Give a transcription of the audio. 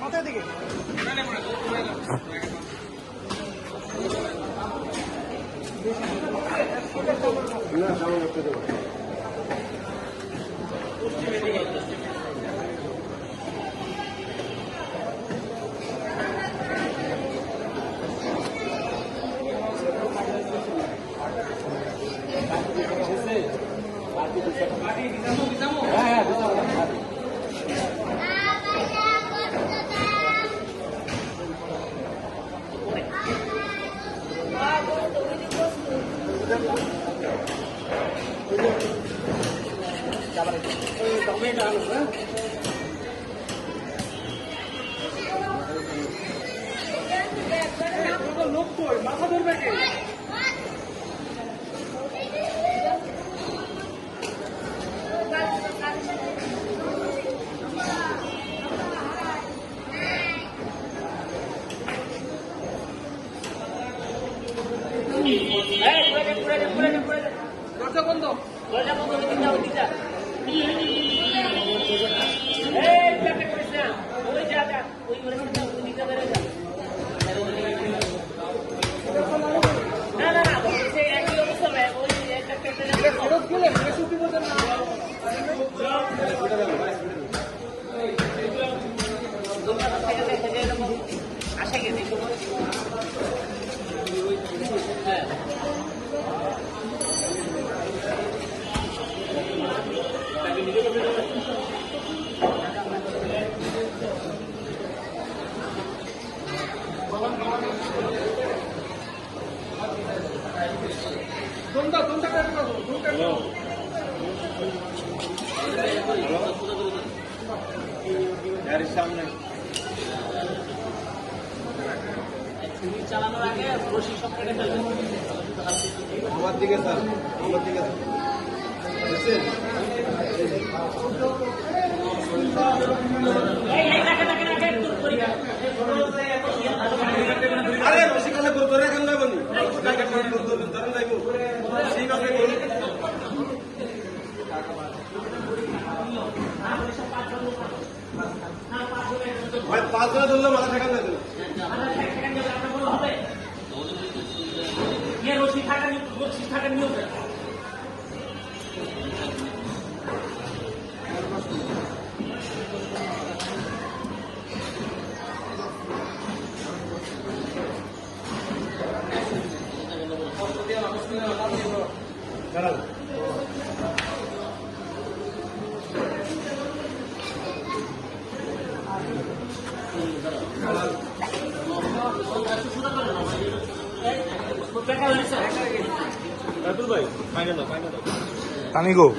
মাথায় দিকে লোক কই মাথা ধরবে কে দরজা বন্ধ দিদা আশা গেছে সামনে চালানোর আগে রশি সব কেটে ফেলবেন আমার দিকে স্যার আমার দিকে আরে রশি কানে ধরে কেন না বলি ধরে লাইবো ঠিক আছে ভাই 5 জনে ধরলে মাথা ঠেকান না দিল রশি থাকা নিয়ম Amigo.